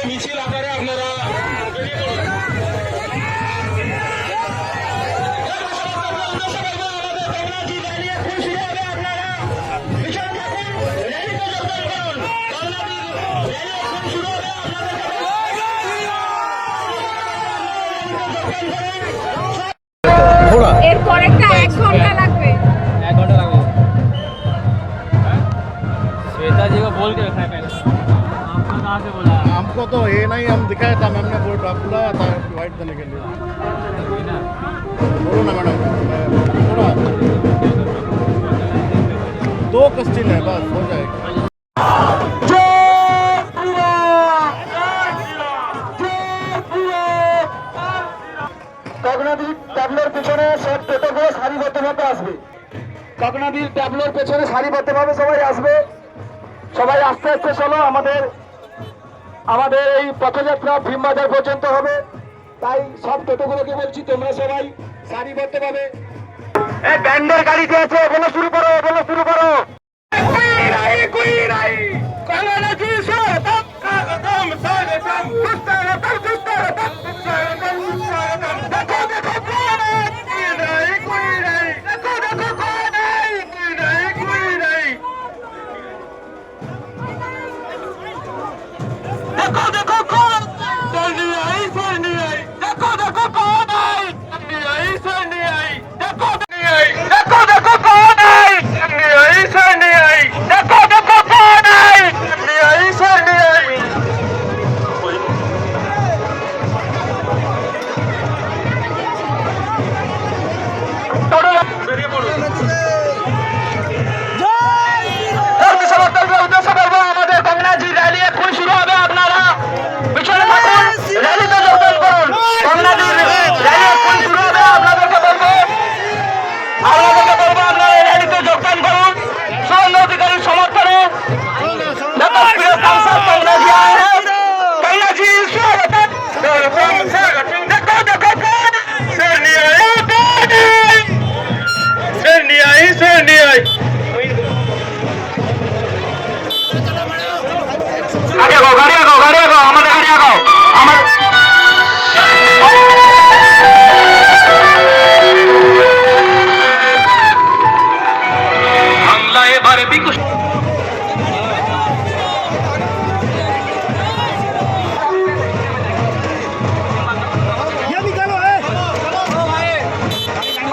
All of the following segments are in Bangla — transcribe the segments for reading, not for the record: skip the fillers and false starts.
মিছিল আকারে আপনারা এরপর একটা 1 घंटा লাগবে। 1 घंटा लगेगा। श्वेता जी को बोल के रखा है पहले। आपको कहाँ से बोला? हमको तो ये नहीं, हम दिखाया था, मैम ने बुलाया था वाइट देने के लिए। बोलो ना मैडम, थोड़ा 2 क्वेश्चन है बस हो जाएगा। কগনাদির ট্যাবলোর পেছনে সব টোটোগুলো সারিবদ্ধভাবে আসবে। কগনাদির ট্যাবলোর পেছনে সারিবদ্ধভাবে সবাই আসবে। সবাই আস্তে আস্তে চলো, আমাদের এই পথযাত্রা ভীমবাজার পর্যন্ত হবে। তাই সব টোটোগুলোকে বলছি তোমরা সবাই সারিবদ্ধভাবে এই ব্যান্ডের গাড়িতে আছে, বলো শুরু করো, বলো শুরু করো।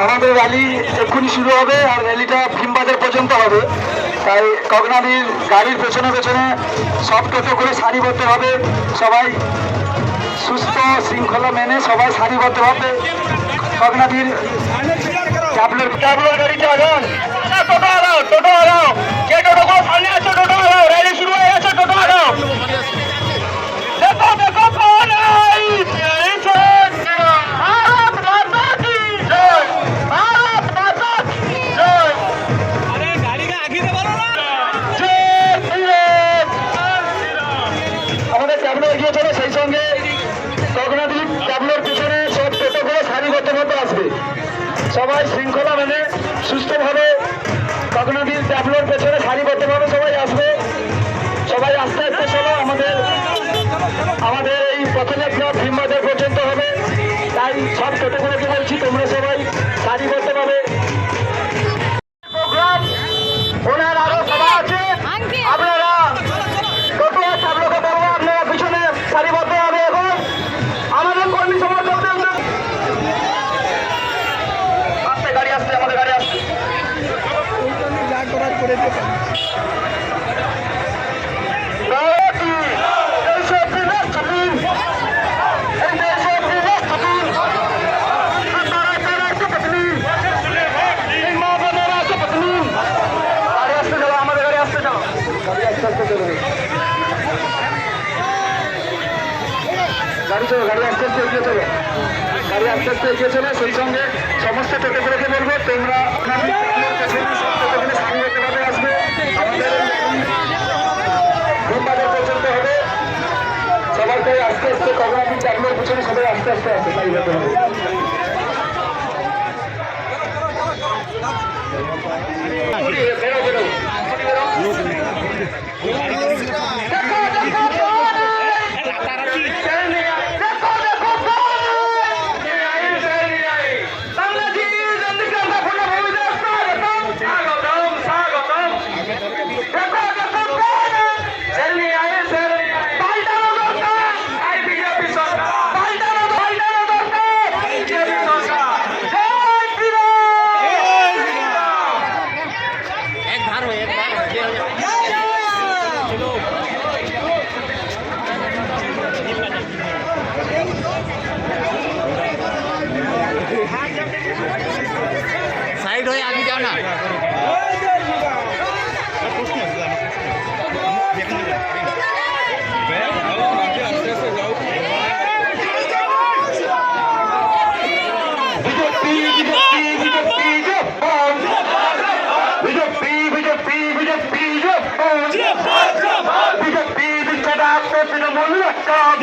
আমাদের র্যালি এক্ষুনি শুরু হবে আর র্যালিটা ভীমবাজার পর্যন্ত হবে। তাই কগনাদির গাড়ির পেছনে পেছনে সব টোটোগুলো সারিবদ্ধভাবে সবাই সুস্থ শৃঙ্খলা মেনে সবাই সারিবদ্ধভাবে কগনাদির ট্যাবলোর গাড়িতে আগান। টোটো আগাও, টোটো আগাও, যে টোটোগুলো সামনে আছে টোটো আগাও, র্যালি শুরু হয়ে গেছে, টোটো আগাও। দেখো দেখো কোন সেই সঙ্গে কগনাদির ট্যাবলোর পিছনে সব টোটোগুলো সারিবদ্ধভাবে আসবে। সবাই শৃঙ্খলা মেনে সুস্থভাবে কগনাদির ট্যাবলোর পেছনে সারিবদ্ধভাবে সবাই আসবে। সবাই আস্তে আস্তে চলো, আমাদের এই পথযাত্রা ভীমবাজার পর্যন্ত হবে। তাই সব টোটোগুলোকে বলছি তোমরা সবাই সারিবদ্ধভাবে প্রোগ্রাম ওনার আরো সভা আছে, আপনারা টোটো আর ট্যাবলোকে বলবো আপনারা পিছনে সারিবদ্ধ হবে। এখন আমাদের কর্মী সমর্থকদের আসতে গাড়ি আসছে, আমাদের গাড়ি আসছে। গাড়ি চলো, গাড়ি আস্তে আস্তে এগিয়ে চলো, গাড়ি আস্তে আস্তে এগিয়ে চলো। সেই সঙ্গে সমস্ত টোটোগুলোকে বলবো তোমরা সারিবদ্ধভাবে আসবে। আমাদের ভীমবাজার পর্যন্ত হবে। সবাইকে আস্তে আস্তে কগনাদির ট্যাবলোর পিছনে সবাই আস্তে আস্তে আসবে সারিবদ্ধভাবে। বেরো বেরো চাপ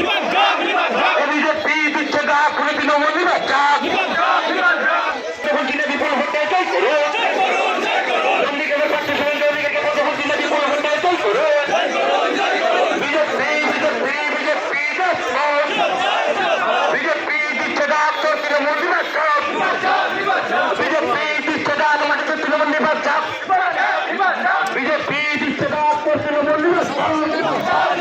বিজেপি দিচ্ছে ডাক করে তৃণমূল নিবাস চাপ তখন দিনে বিপুল ভোটে জয় করো চন্ডিগড়ের প্রার্থী সুরেন্দ্র অধিকারীকে তখন দিনে বিপুল ভোটে জয় করো বিজেপি বিজেপি বিজেপি বিজেপি দিচ্ছে ডাক তোর তৃণমূল নিবাস চাপ বিজেপি দিচ্ছে ডাক আমাকে তৃণমূল নিবাস চাপ বিজেপি দিচ্ছে ডাক তোর তৃণমূল নিবাস চাপ